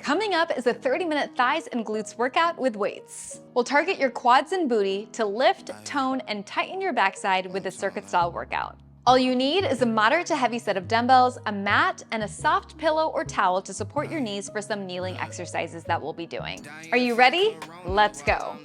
Coming up is a 30-minute thighs and glutes workout with weights. We'll target your quads and booty to lift, tone, and tighten your backside with a circuit-style workout. All you need is a moderate to heavy set of dumbbells, a mat, and a soft pillow or towel to support your knees for some kneeling exercises that we'll be doing. Are you ready? Let's go.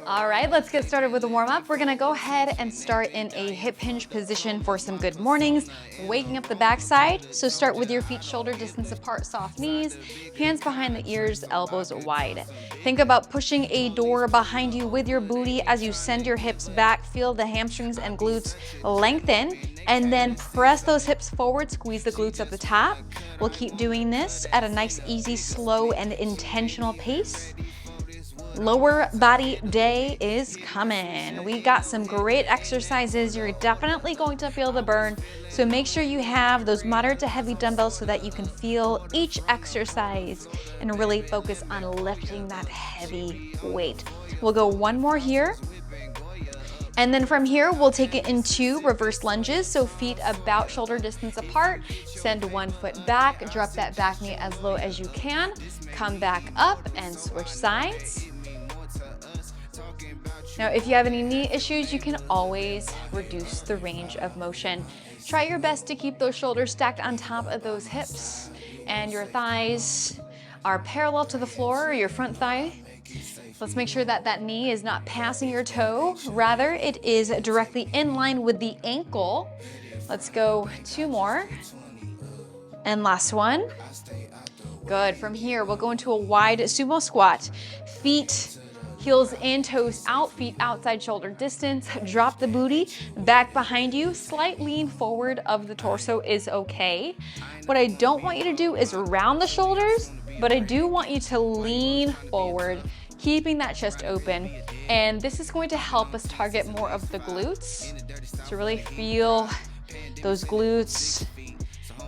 All right, let's get started with a warm-up. We're gonna go ahead and start in a hip hinge position for some good mornings, waking up the backside. So start with your feet shoulder distance apart, soft knees, hands behind the ears, elbows wide. Think about pushing a door behind you with your booty as you send your hips back. Feel the hamstrings and glutes lengthen, and then press those hips forward, squeeze the glutes at the top. We'll keep doing this at a nice, easy, slow, and intentional pace. Lower body day is coming. We got some great exercises. You're definitely going to feel the burn. So make sure you have those moderate to heavy dumbbells so that you can feel each exercise and really focus on lifting that heavy weight. We'll go one more here. And then from here, we'll take it into reverse lunges. So feet about shoulder distance apart, send one foot back, drop that back knee as low as you can, come back up and switch sides. Now, if you have any knee issues, you can always reduce the range of motion. Try your best to keep those shoulders stacked on top of those hips and your thighs are parallel to the floor or your front thigh. Let's make sure that that knee is not passing your toe. Rather, it is directly in line with the ankle. Let's go two more. And last one. Good. From here, we'll go into a wide sumo squat. Feet heels in, toes out, feet outside shoulder distance. Drop the booty back behind you. Slight lean forward of the torso is okay. What I don't want you to do is round the shoulders, but I do want you to lean forward, keeping that chest open. And this is going to help us target more of the glutes. So really feel those glutes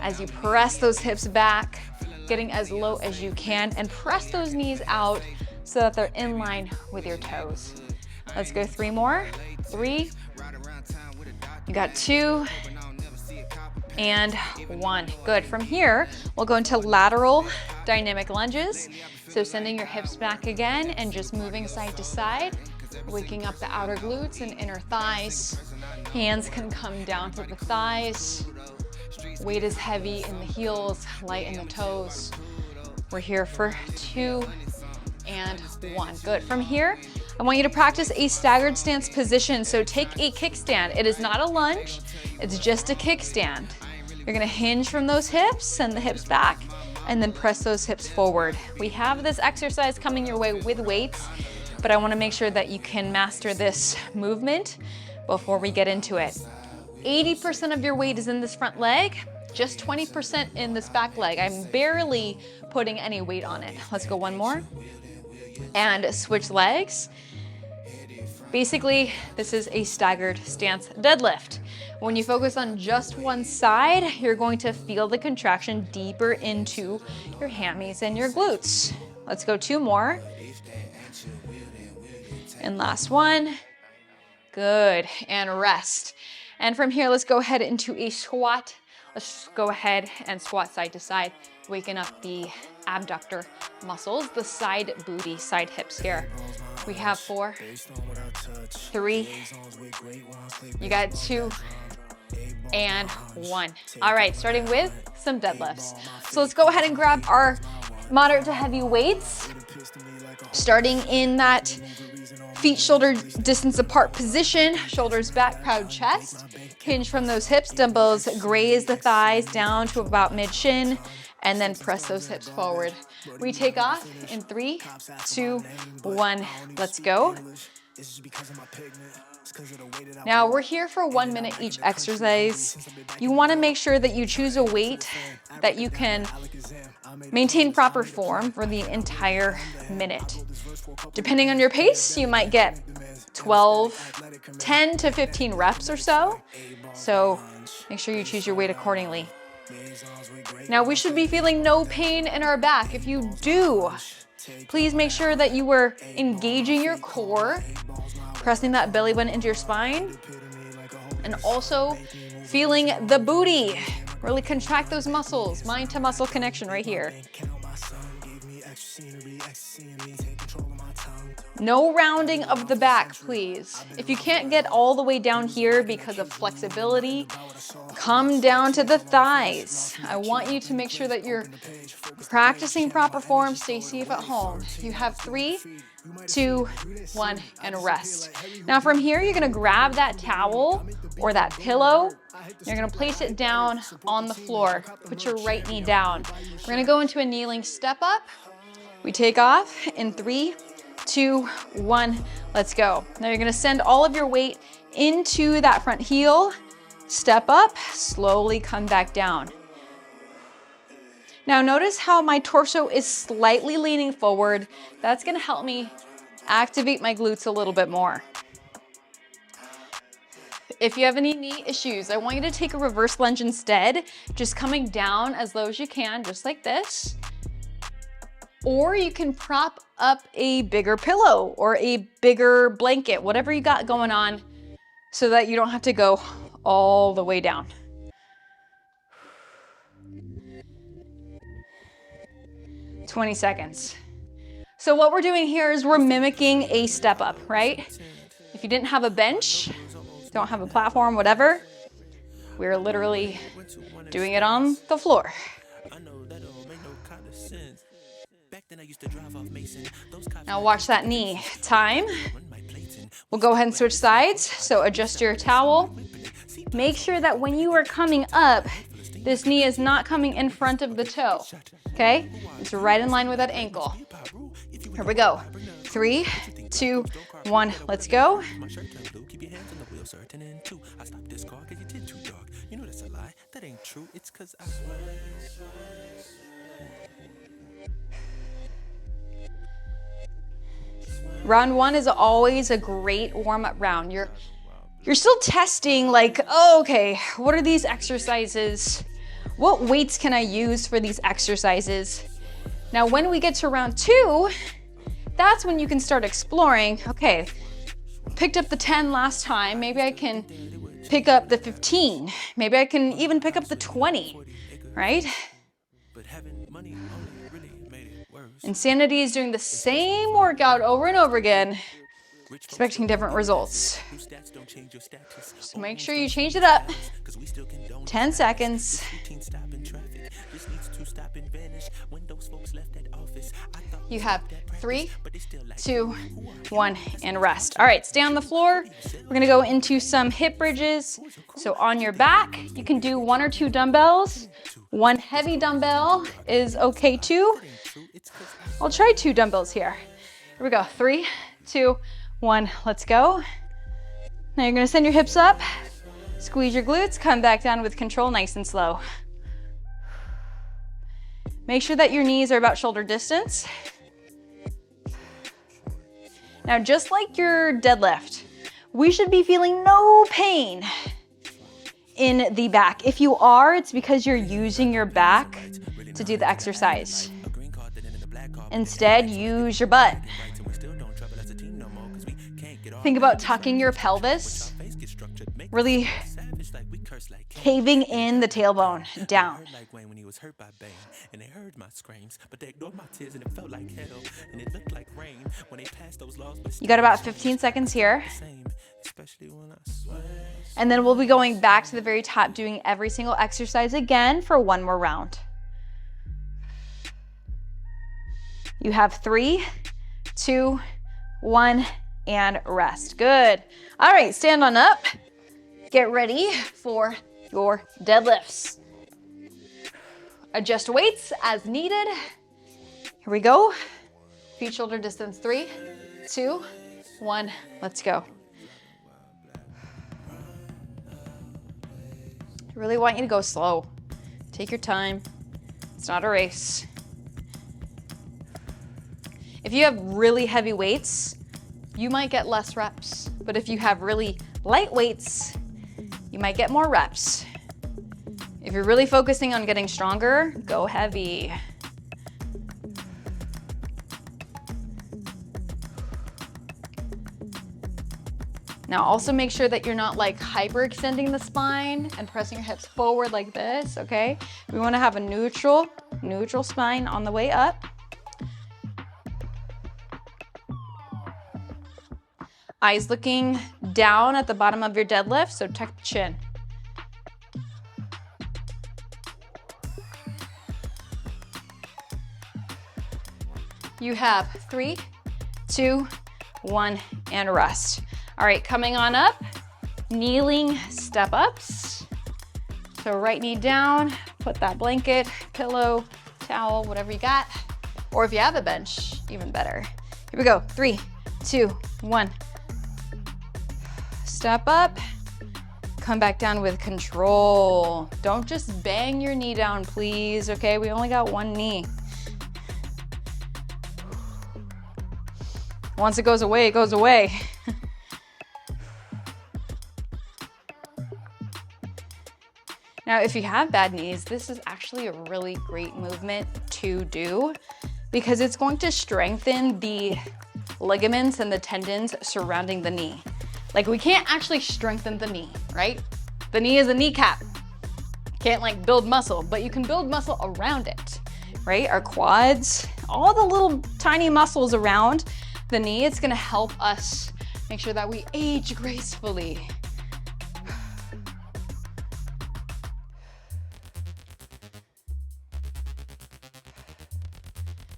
as you press those hips back, getting as low as you can, and press those knees out so that they're in line with your toes. Let's go three more. Three. You got two. And one. Good. From here, we'll go into lateral dynamic lunges. So sending your hips back again and just moving side to side, waking up the outer glutes and inner thighs. Hands can come down to the thighs. Weight is heavy in the heels, light in the toes. We're here for two and one. Good. From here, I want you to practice a staggered stance position. So take a kickstand. It is not a lunge, it's just a kickstand. You're gonna hinge from those hips, send the hips back, and then press those hips forward. We have this exercise coming your way with weights, but I wanna make sure that you can master this movement before we get into it. 80% of your weight is in this front leg, just 20% in this back leg. I'm barely putting any weight on it. Let's go one more. And switch legs. Basically, this is a staggered stance deadlift. When you focus on just one side, you're going to feel the contraction deeper into your hammies and your glutes. Let's go two more. And last one. Good. And rest. And from here, let's go ahead into a squat. Let's go ahead and squat side to side, waking up the abductor muscles, the side booty, side hips here. We have four, three, you got two, and one. All right, starting with some deadlifts. So let's go ahead and grab our moderate to heavy weights, starting in that feet shoulder distance apart position, shoulders back, proud chest. Hinge from those hips, dumbbells graze the thighs down to about mid-shin, and then press those hips forward. We take off in 3, 2, 1, let's go. Now we're here for 1 minute each exercise. You wanna make sure that you choose a weight that you can maintain proper form for the entire minute. Depending on your pace, you might get 10 to 15 reps or so. So make sure you choose your weight accordingly. Now we should be feeling no pain in our back. If you do, please make sure that you are engaging your core, pressing that belly button into your spine, and also feeling the booty. Really contract those muscles, mind to muscle connection right here. No rounding of the back, please. If you can't get all the way down here because of flexibility, come down to the thighs. I want you to make sure that you're practicing proper form. Stay safe at home. You have 3, 2, 1, and rest. Now from here, you're gonna grab that towel or that pillow. You're gonna place it down on the floor. Put your right knee down. We're gonna go into a kneeling step up. We take off in 3, 2, 1, let's go. Now you're gonna send all of your weight into that front heel, step up, slowly come back down. Now notice how my torso is slightly leaning forward. That's gonna help me activate my glutes a little bit more. If you have any knee issues, I want you to take a reverse lunge instead, just coming down as low as you can, just like this. Or you can prop up a bigger pillow or a bigger blanket, whatever you got going on, so that you don't have to go all the way down. – 20 seconds. So what we're doing here is we're mimicking a step up, right? If you didn't have a bench, don't have a platform, whatever, we're literally doing it on the floor. Now watch that knee. Time. We'll go ahead and switch sides. So adjust your towel. Make sure that when you are coming up, this knee is not coming in front of the toe, okay? It's right in line with that ankle. Here we go. 3, 2, 1, let's go. Round 1 is always a great warm-up round. You're still testing like, oh, okay, what are these exercises? What weights can I use for these exercises? Now, when we get to round 2, that's when you can start exploring, okay, picked up the 10 last time, maybe I can pick up the 15. Maybe I can even pick up the 20, right? Insanity is doing the same workout over and over again, expecting different results. So make sure you change it up. 10 seconds. You have 3, 2, 1, and rest. All right, stay on the floor. We're gonna go into some hip bridges. So on your back, you can do 1 or 2 dumbbells. 1 heavy dumbbell is okay too. I'll try 2 dumbbells here. Here we go, 3, 2, 1, let's go. Now you're gonna send your hips up, squeeze your glutes, come back down with control, nice and slow. Make sure that your knees are about shoulder distance. Now, just like your deadlift, we should be feeling no pain in the back. If you are, it's because you're using your back to do the exercise. Instead, use your butt. Think about tucking your pelvis, really caving in the tailbone down. You got about 15 seconds here. And then we'll be going back to the very top, doing every single exercise again for 1 more round. You have 3, 2, 1, and rest. Good. All right, stand on up. Get ready for your deadlifts. Adjust weights as needed. Here we go. Feet shoulder distance, 3, 2, 1, let's go. I really want you to go slow. Take your time. It's not a race. If you have really heavy weights, you might get less reps. But if you have really light weights, you might get more reps. If you're really focusing on getting stronger, go heavy. Now also make sure that you're not like hyperextending the spine and pressing your hips forward like this, okay? We wanna have a neutral spine on the way up. Eyes looking down at the bottom of your deadlift, so tuck the chin. You have 3, 2, 1, and rest. All right, coming on up, kneeling step ups. So right knee down, put that blanket, pillow, towel, whatever you got. Or if you have a bench, even better. Here we go, 3, 2, 1. Step up, come back down with control. Don't just bang your knee down, please, okay? We only got one knee. Once it goes away, it goes away. Now, if you have bad knees, this is actually a really great movement to do because it's going to strengthen the ligaments and the tendons surrounding the knee. Like, we can't actually strengthen the knee, right? The knee is a kneecap. Can't like build muscle, but you can build muscle around it, right? Our quads, all the little tiny muscles around the knee, it's gonna help us make sure that we age gracefully.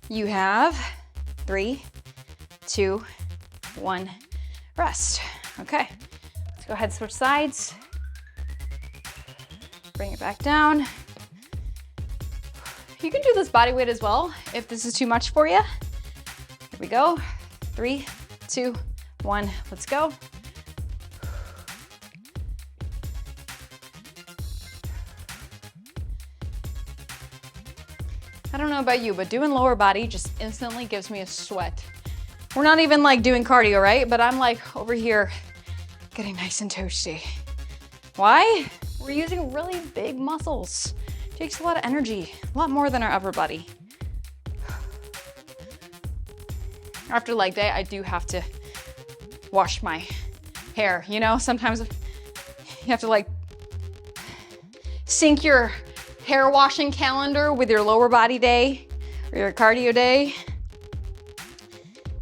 You have 3, 2, 1, rest. Okay, let's go ahead and switch sides. Bring it back down. You can do this body weight as well if this is too much for you. Here we go. 3, 2, 1, let's go. I don't know about you, but doing lower body just instantly gives me a sweat. We're not even like doing cardio, right? But I'm like over here getting nice and toasty. Why? We're using really big muscles. It takes a lot of energy, a lot more than our upper body. After leg day, I do have to wash my hair. You know, sometimes you have to like sync your hair washing calendar with your lower body day or your cardio day.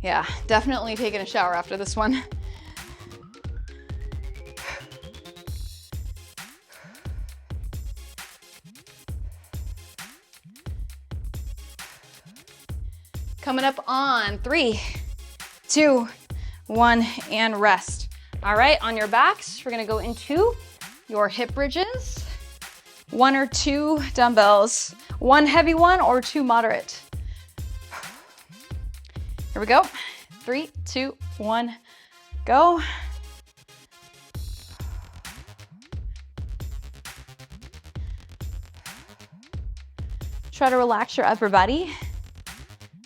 Yeah, definitely taking a shower after this one. Coming up on 3, 2, 1, and rest. All right, on your backs, we're gonna go into your hip bridges. 1 or 2 dumbbells, 1 heavy one or 2 moderate. Here we go. 3, 2, 1, go. Try to relax your upper body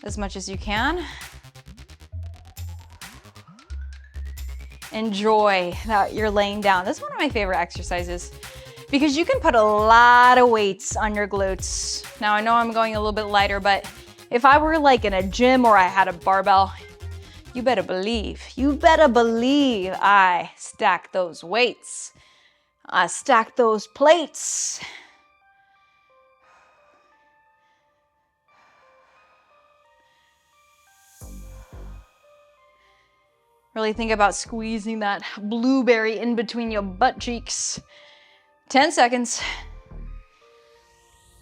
as much as you can. Enjoy that you're laying down. This is one of my favorite exercises because you can put a lot of weights on your glutes. Now I know I'm going a little bit lighter, but if I were like in a gym or I had a barbell, you better believe I stack those weights. I stack those plates. Really think about squeezing that blueberry in between your butt cheeks. 10 seconds.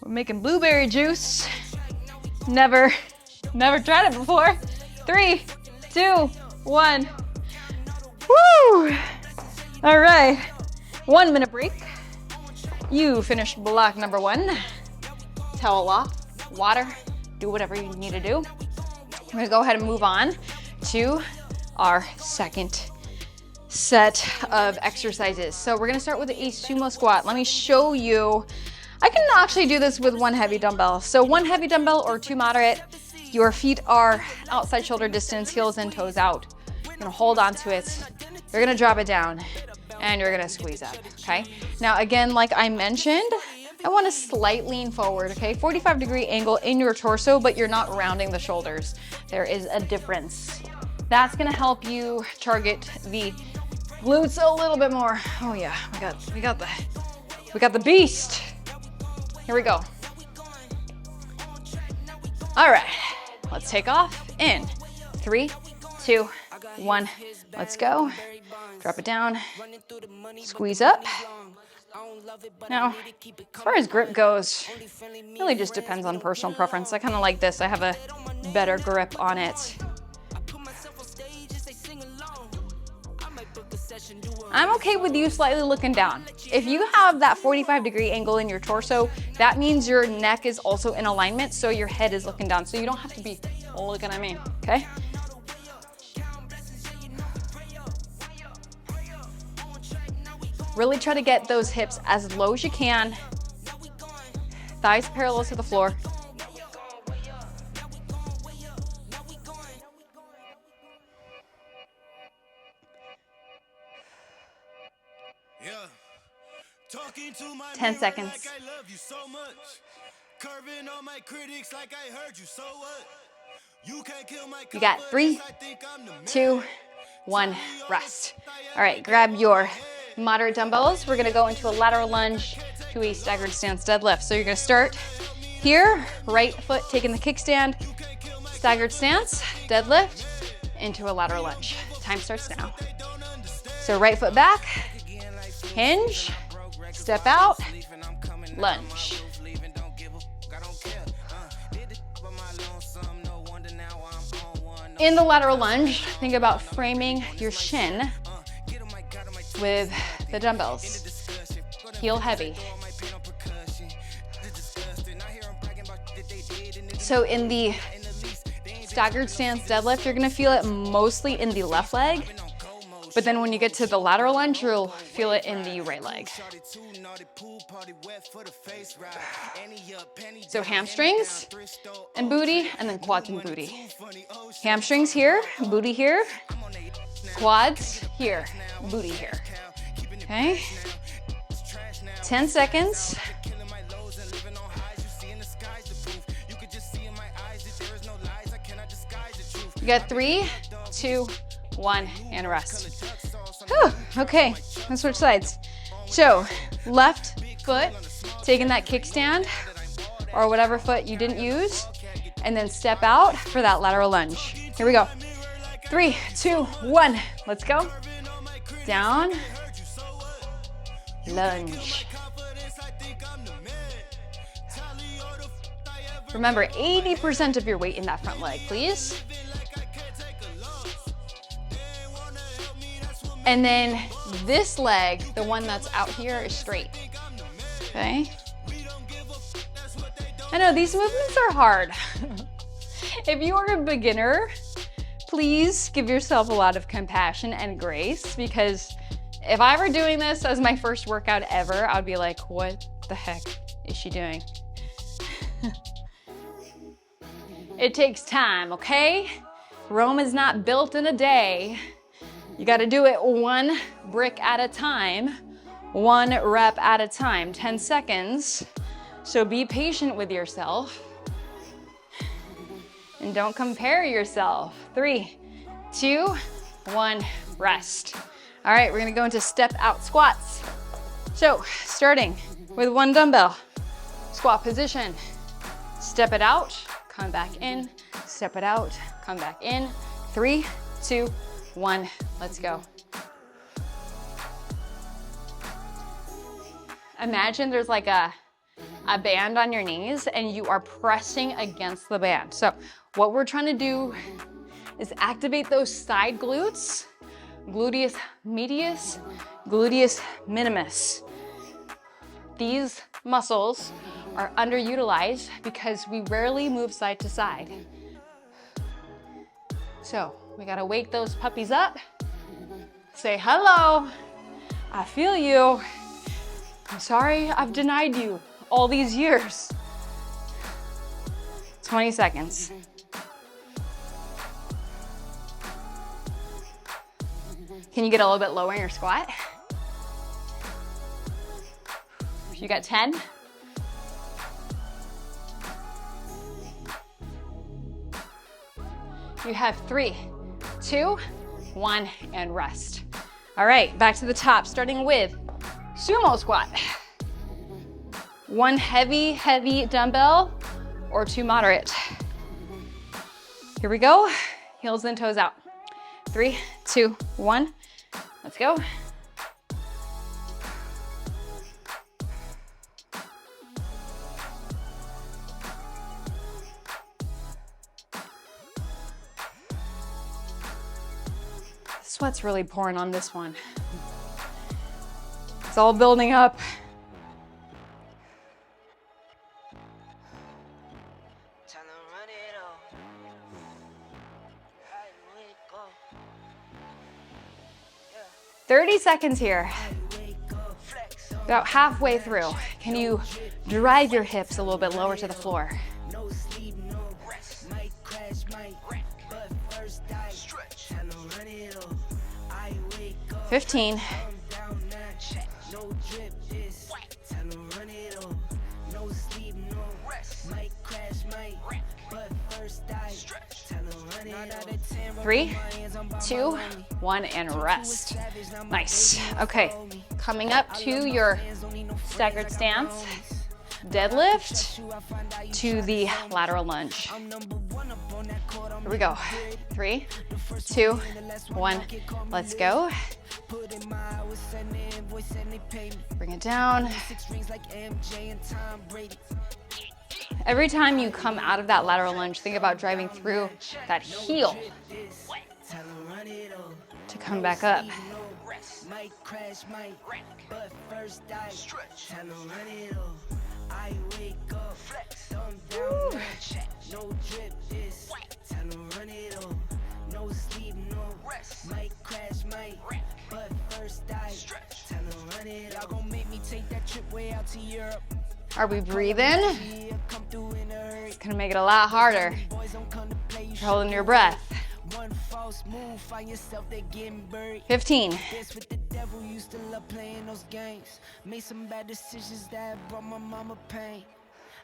We're making blueberry juice. Never tried it before. 3, 2, 1. Woo! All right, 1 minute break. You finished block number 1. Towel off, water, do whatever you need to do. We're gonna go ahead and move on to our second set of exercises. So we're gonna start with a sumo squat. Let me show you. I can actually do this with 1 heavy dumbbell. So 1 heavy dumbbell or 2 moderate. Your feet are outside shoulder distance, heels and toes out. You're gonna hold on to it. You're gonna drop it down and you're gonna squeeze up, okay? Now again, like I mentioned, I want a slight lean forward, okay? 45-degree angle in your torso, but you're not rounding the shoulders. There is a difference. That's gonna help you target the glutes a little bit more. Oh yeah, we got the beast. Here we go. All right, let's take off in 3, 2, 1. Let's go. Drop it down. Squeeze up. Now, as far as grip goes, really just depends on personal preference. I kind of like this. I have a better grip on it. I'm okay with you slightly looking down. If you have that 45-degree angle in your torso, that means your neck is also in alignment, so your head is looking down. So you don't have to be looking at me, okay? Really try to get those hips as low as you can. Thighs parallel to the floor. Yeah. 10 seconds. You got 3, 2, 1, rest. All right, grab your moderate dumbbells. We're gonna go into a lateral lunge to a staggered stance deadlift. So you're gonna start here, right foot taking the kickstand, staggered stance, deadlift, into a lateral lunge. Time starts now. So right foot back, hinge, step out, lunge. In the lateral lunge, think about framing your shin with the dumbbells. Heel heavy. So in the staggered stance deadlift, you're gonna feel it mostly in the left leg, but then when you get to the lateral lunge, you'll feel it in the right leg. So hamstrings and booty, and then quads and booty. Hamstrings here, booty here, quads here, booty here. Okay? 10 seconds. You got 3, 2, 1, and rest. Whew, okay, let's switch sides. So, left foot, taking that kickstand, or whatever foot you didn't use, and then step out for that lateral lunge. Here we go. 3, 2, 1, let's go. Down, lunge. Remember, 80% of your weight in that front leg, please. And then this leg, the one that's out here, is straight, okay? I know these movements are hard. If you are a beginner, please give yourself a lot of compassion and grace, because if I were doing this as my first workout ever, I'd be like, what the heck is she doing? It takes time, okay? Rome is not built in a day. You gotta do it one brick at a time, one rep at a time, 10 seconds. So be patient with yourself and don't compare yourself. 3, 2, 1, rest. All right, we're gonna go into step out squats. So starting with one dumbbell, squat position, step it out, come back in, step it out, come back in. 3, 2, 1, let's go. Imagine there's like a band on your knees and you are pressing against the band. So what we're trying to do is activate those side glutes, gluteus medius, gluteus minimus. These muscles are underutilized because we rarely move side to side. So we gotta wake those puppies up. Say, hello, I feel you. I'm sorry I've denied you all these years. 20 seconds. Can you get a little bit lower in your squat? You got 10. You have 3, 2, 1, and rest. All right, back to the top, starting with sumo squat. One heavy, heavy dumbbell or 2 moderate. Here we go, heels and toes out. 3, 2, 1. Let's go. Sweat's really pouring on this one. It's all building up. Time to run it all. I wake up. 30 seconds here. About halfway through. Can you drive your hips a little bit lower to the floor? No sleep, no rest. Might crash, might wreck. But first I stretch. Time to run it all. I wake up. 15. Down, now check. No drip, this. Time to run it all. No sleep, no rest. Might crash, might wreck. But first I stretch. Time to run it all. 3, 2, 1, and rest. Nice. Okay, coming up to your staggered stance, deadlift to the lateral lunge. Here we go. 3, 2, 1, let's go. Bring it down. Every time you come out of that lateral lunge, think about driving through that heel to come back up. Might crash, might wreck, but first I stretch. Time to run it all. I wake up, flex, thumb down, now check. No drip, this. Time to run it all. No sleep, no rest. Might crash, might wreck, but first I stretch. Time to run it all. Y'all gon' make me take that trip way out to Europe. Are we breathing? It's gonna make it a lot harder. You're holding your breath. 15. With the devil, used to love playing those games. Made some bad decisions that brought my mama pain.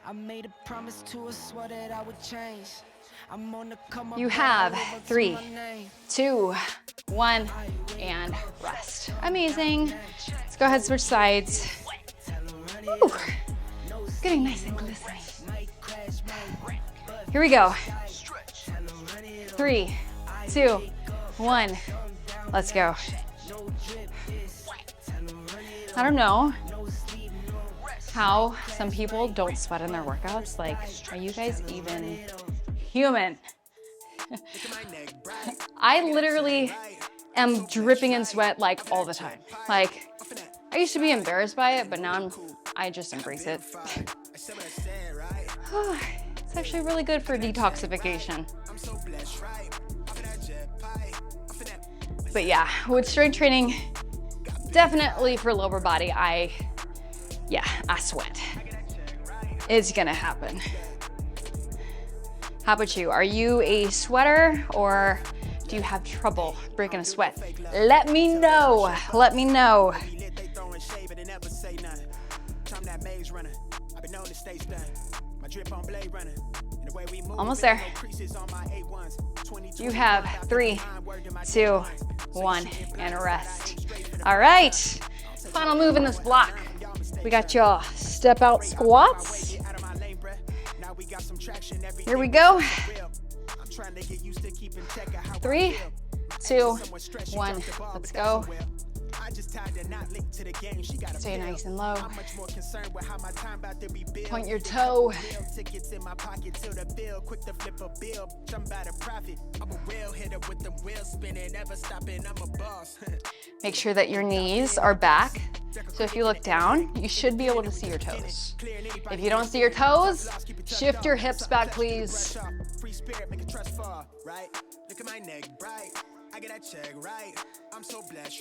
I made a promise to her, swore that I would change. I'm on the come up. You have 3, 2, 1, and rest. Amazing. Let's go ahead, switch sides. Ooh, getting nice and glistening. Here we go. 3, 2, 1, let's go. I don't know how some people don't sweat in their workouts. Like, are you guys even human? I literally am dripping in sweat like all the time. Like, I used to be embarrassed by it, but now I just embrace it. It's actually really good for detoxification. But yeah, with strength training, definitely for lower body, I sweat. It's gonna happen. How about you? Are you a sweater or do you have trouble breaking a sweat? Let me know. Let me know. Almost there. You have 3, 2, 1, and rest. All right, final move in this block. We got your step out squats. Here we go. 3, 2, 1, let's go. Stay nice and low. Point your toe. Make sure that your knees are back. So if you look down, you should be able to see your toes. If you don't see your toes, shift your hips back, please.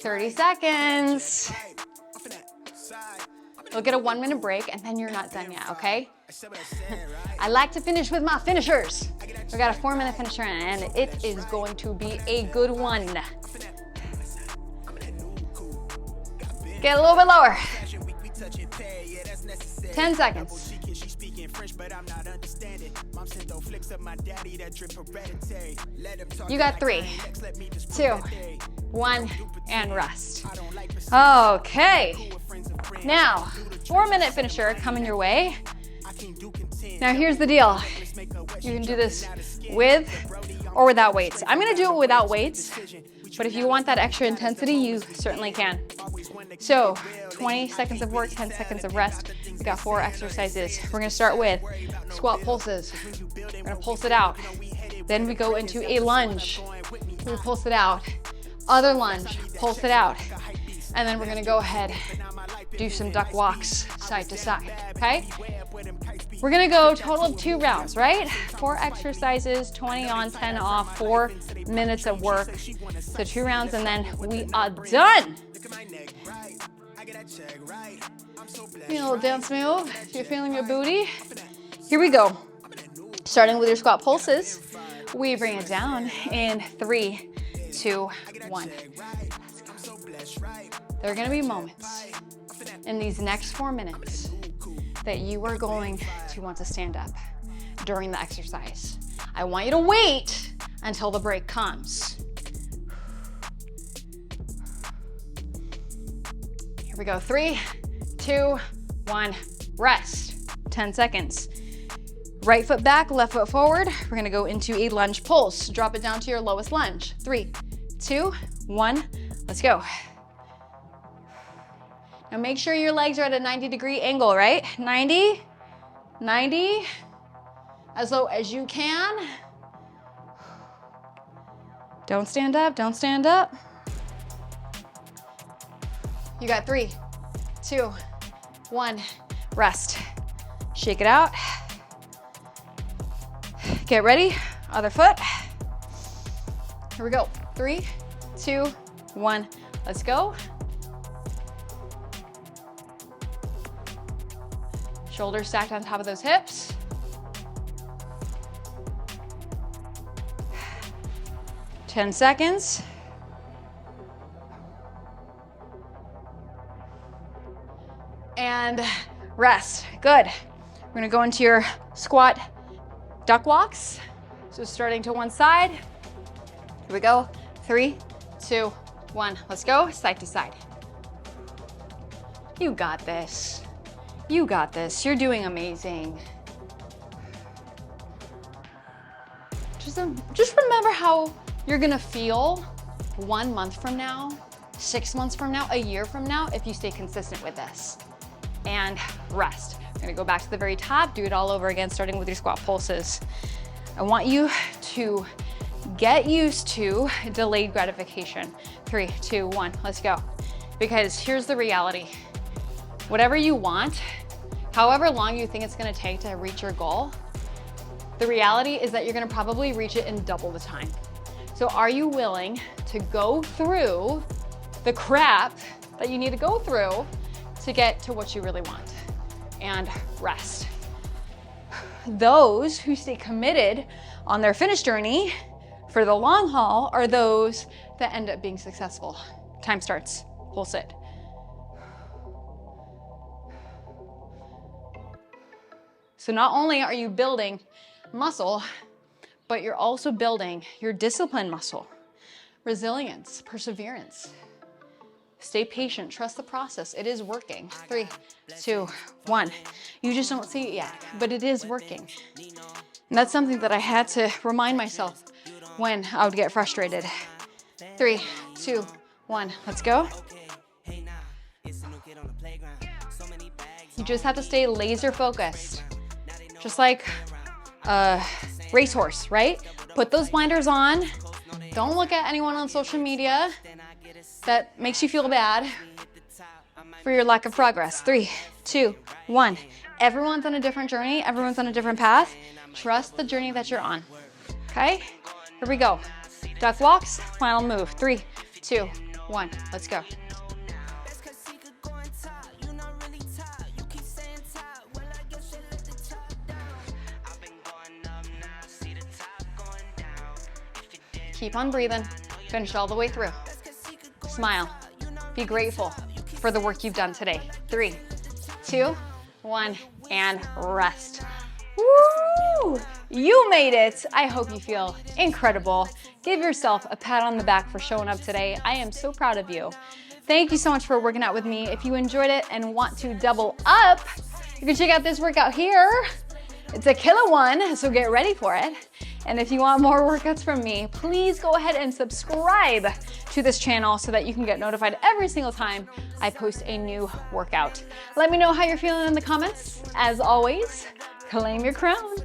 30 seconds. We'll get a 1-minute break and then you're not done yet, okay? I like to finish with my finishers. We got a 4-minute finisher and it is going to be a good one. Get a little bit lower. 10 seconds. You got 3, 2, 1, and rest. Okay. Now, 4-minute finisher coming your way. Now here's the deal. You can do this with or without weights. I'm gonna do it without weights, But if you want that extra intensity, you certainly can. So 20 seconds of work, 10 seconds of rest. We got 4 exercises. We're gonna start with squat pulses. We're gonna pulse it out. Then we go into a lunge. We pulse it out. Other lunge, pulse it out. And then we're gonna go ahead, do some duck walks side to side, okay? We're gonna go total of 2 rounds, right? 4 exercises, 20 on, 10 off, 4 minutes of work. So 2 rounds and then we are done. A little dance move if you're feeling your booty. Here we go. Starting with your squat pulses, we bring it down in 3, 2, 1. There are gonna be moments in these next 4 minutes that you are going to want to stand up during the exercise. I want you to wait until the break comes. Here we go, 3, 2, 1, rest. 10 seconds. Right foot back, left foot forward. We're gonna go into a lunge pulse. Drop it down to your lowest lunge. 3, 2, 1, let's go. Now make sure your legs are at a 90-degree angle, right? 90, 90, as low as you can. Don't stand up, don't stand up. You got 3, 2, 1, rest. Shake it out. Get ready, other foot. Here we go, 3, 2, 1, let's go. Shoulders stacked on top of those hips. Ten seconds. And rest, good. We're gonna go into your squat duck walks. So starting to one side. Here we go, 3, 2, 1, let's go, side to side. You got this. You got this, you're doing amazing. Just remember how you're gonna feel 1 month from now, 6 months from now, a year from now, if you stay consistent with this. And rest. We're gonna go back to the very top, do it all over again, starting with your squat pulses. I want you to get used to delayed gratification. 3, 2, 1, let's go. Because here's the reality. Whatever you want, however long you think it's gonna take to reach your goal, the reality is that you're gonna probably reach it in double the time. So are you willing to go through the crap that you need to go through to get to what you really want? And rest. Those who stay committed on their finish journey for the long haul are those that end up being successful. Time starts, pulse it. So not only are you building muscle, but you're also building your discipline muscle, resilience, perseverance. Stay patient, trust the process. It is working. 3, 2, 1. You just don't see it yet, but it is working. And that's something that I had to remind myself when I would get frustrated. 3, 2, 1, let's go. You just have to stay laser focused. Just like a racehorse, right? Put those blinders on. Don't look at anyone on social media that makes you feel bad for your lack of progress. 3, 2, 1. Everyone's on a different journey. Everyone's on a different path. Trust the journey that you're on. Okay? Here we go. Duck walks, final move. 3, 2, 1. Let's go. Keep on breathing. Finish all the way through. Smile. Be grateful for the work you've done today. 3, 2, 1, and rest. Woo! You made it. I hope you feel incredible. Give yourself a pat on the back for showing up today. I am so proud of you. Thank you so much for working out with me. If you enjoyed it and want to double up, you can check out this workout here. It's a killer one, so get ready for it. And if you want more workouts from me, please go ahead and subscribe to this channel so that you can get notified every single time I post a new workout. Let me know how you're feeling in the comments. As always, claim your crown.